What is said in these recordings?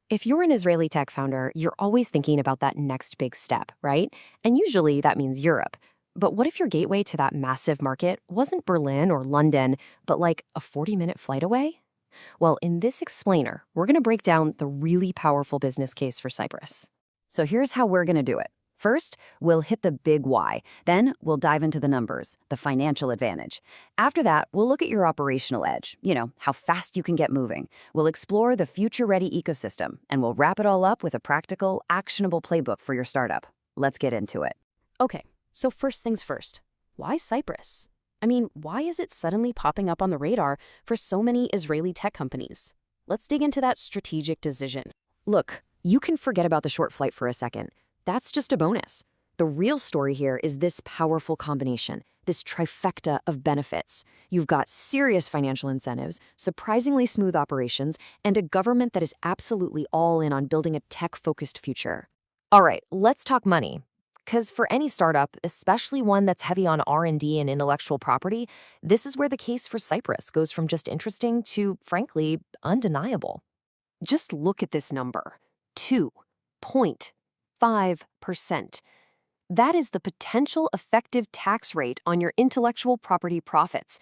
If you're an Israeli tech founder, you're always thinking about that next big step, right? And usually that means Europe. But what if your gateway to that massive market wasn't Berlin or London, but like a 40-minute flight away? Well, in this explainer, we're going to break down the really powerful business case for Cyprus. So here's how we're going to do it. First, we'll hit the big why. Then we'll dive into the numbers, the financial advantage. After that, we'll look at your operational edge, how fast you can get moving. We'll explore the future-ready ecosystem, and we'll wrap it all up with a practical, actionable playbook for your startup. Let's get into it. Okay, so first things first. Why Cyprus? I mean, why is it suddenly popping up on the radar for so many Israeli tech companies? Let's dig into that strategic decision. Look, you can forget about the short flight for a second. That's just a bonus. The real story here is this powerful combination, this trifecta of benefits. You've got serious financial incentives, surprisingly smooth operations, and a government that is absolutely all in on building a tech-focused future. All right, let's talk money. Because for any startup, especially one that's heavy on R&D and intellectual property, this is where the case for Cyprus goes from just interesting to, frankly, undeniable. Just look at this number, 2.5%. That is the potential effective tax rate on your intellectual property profits.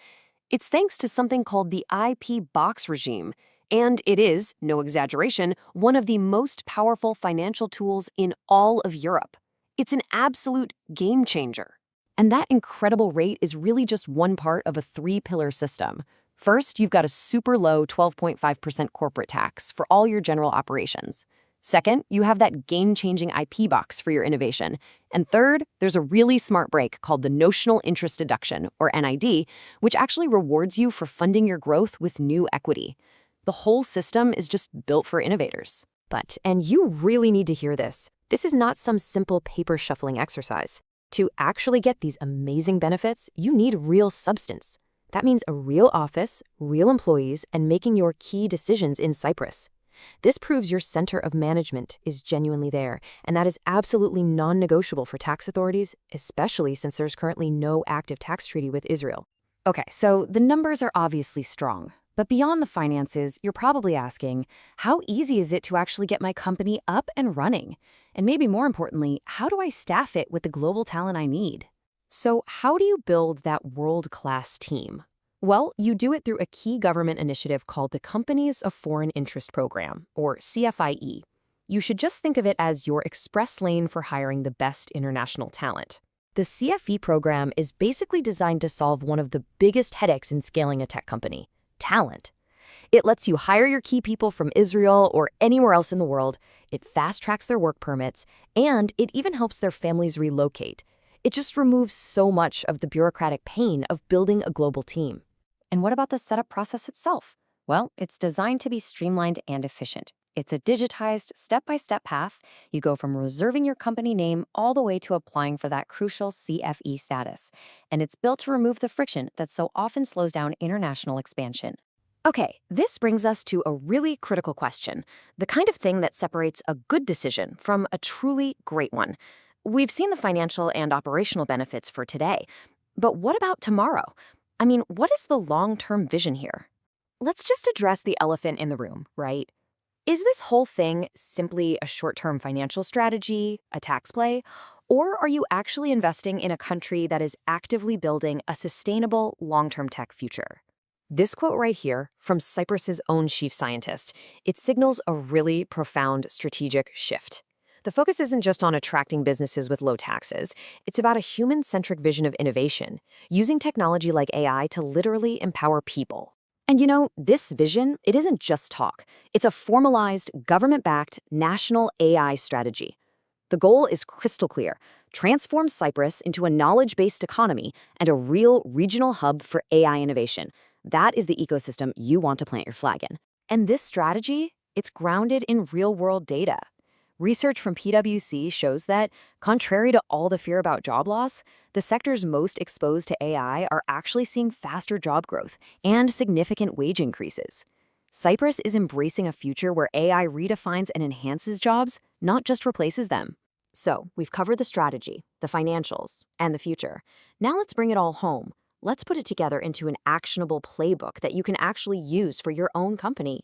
It's thanks to something called the IP box regime, and it is, no exaggeration, one of the most powerful financial tools in all of Europe. It's an absolute game changer. And that incredible rate is really just one part of a three-pillar system. First, you've got a super low 12.5% corporate tax for all your general operations. Second, you have that game-changing IP box for your innovation. And third, there's a really smart break called the notional interest deduction, or NID, which actually rewards you for funding your growth with new equity. The whole system is just built for innovators. But, and you really need to hear this, this is not some simple paper shuffling exercise. To actually get these amazing benefits, you need real substance. That means a real office, real employees, and making your key decisions in Cyprus. This proves your center of management is genuinely there, and that is absolutely non-negotiable for tax authorities, especially since there's currently no active tax treaty with Israel. Okay, so the numbers are obviously strong. But beyond the finances, you're probably asking, how easy is it to actually get my company up and running? And maybe more importantly, how do I staff it with the global talent I need? So how do you build that world-class team? Well, you do it through a key government initiative called the Companies of Foreign Interest Program, or CFIE. You should just think of it as your express lane for hiring the best international talent. The CFE program is basically designed to solve one of the biggest headaches in scaling a tech company: talent. It lets you hire your key people from Israel or anywhere else in the world, it fast-tracks their work permits, and it even helps their families relocate. It just removes so much of the bureaucratic pain of building a global team. And what about the setup process itself? Well, it's designed to be streamlined and efficient. It's a digitized, step-by-step path. You go from reserving your company name all the way to applying for that crucial CFE status. And it's built to remove the friction that so often slows down international expansion. Okay, this brings us to a really critical question, the kind of thing that separates a good decision from a truly great one. We've seen the financial and operational benefits for today, but what about tomorrow? I mean, what is the long-term vision here? Let's just address the elephant in the room, right? Is this whole thing simply a short-term financial strategy, a tax play, or are you actually investing in a country that is actively building a sustainable long-term tech future? This quote right here from Cyprus's own chief scientist, it signals a really profound strategic shift. The focus isn't just on attracting businesses with low taxes. It's about a human-centric vision of innovation, using technology like AI to literally empower people. And this vision, it isn't just talk. It's a formalized, government-backed, national AI strategy. The goal is crystal clear: transform Cyprus into a knowledge-based economy and a real regional hub for AI innovation. That is the ecosystem you want to plant your flag in. And this strategy, it's grounded in real-world data. Research from PwC shows that, contrary to all the fear about job loss, the sectors most exposed to AI are actually seeing faster job growth and significant wage increases. Cyprus is embracing a future where AI redefines and enhances jobs, not just replaces them. So, we've covered the strategy, the financials, and the future. Now let's bring it all home. Let's put it together into an actionable playbook that you can actually use for your own company.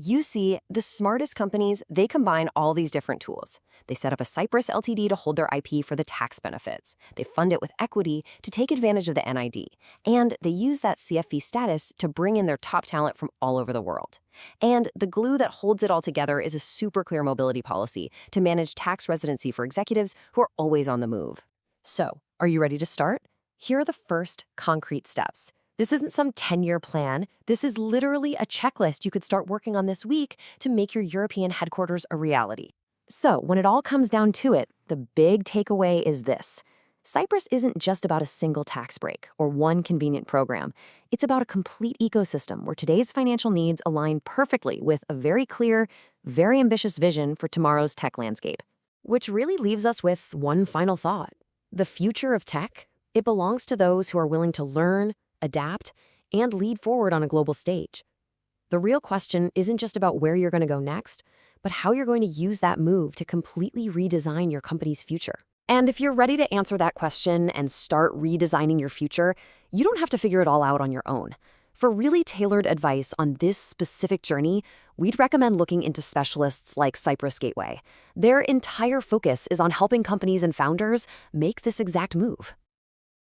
You see, the smartest companies, they combine all these different tools. They set up a Cypress Ltd to hold their IP for the tax benefits. They fund it with equity to take advantage of the NID. And they use that CFE status to bring in their top talent from all over the world. And the glue that holds it all together is a super clear mobility policy to manage tax residency for executives who are always on the move. So, are you ready to start? Here are the first concrete steps. This isn't some 10-year plan. This is literally a checklist you could start working on this week to make your European headquarters a reality. So, when it all comes down to it, the big takeaway is this. Cyprus isn't just about a single tax break or one convenient program. It's about a complete ecosystem where today's financial needs align perfectly with a very clear, very ambitious vision for tomorrow's tech landscape. Which really leaves us with one final thought. The future of tech, it belongs to those who are willing to learn, adapt, and lead forward on a global stage. The real question isn't just about where you're going to go next, but how you're going to use that move to completely redesign your company's future. And if you're ready to answer that question and start redesigning your future, you don't have to figure it all out on your own. For really tailored advice on this specific journey, we'd recommend looking into specialists like Cypress Gateway. Their entire focus is on helping companies and founders make this exact move.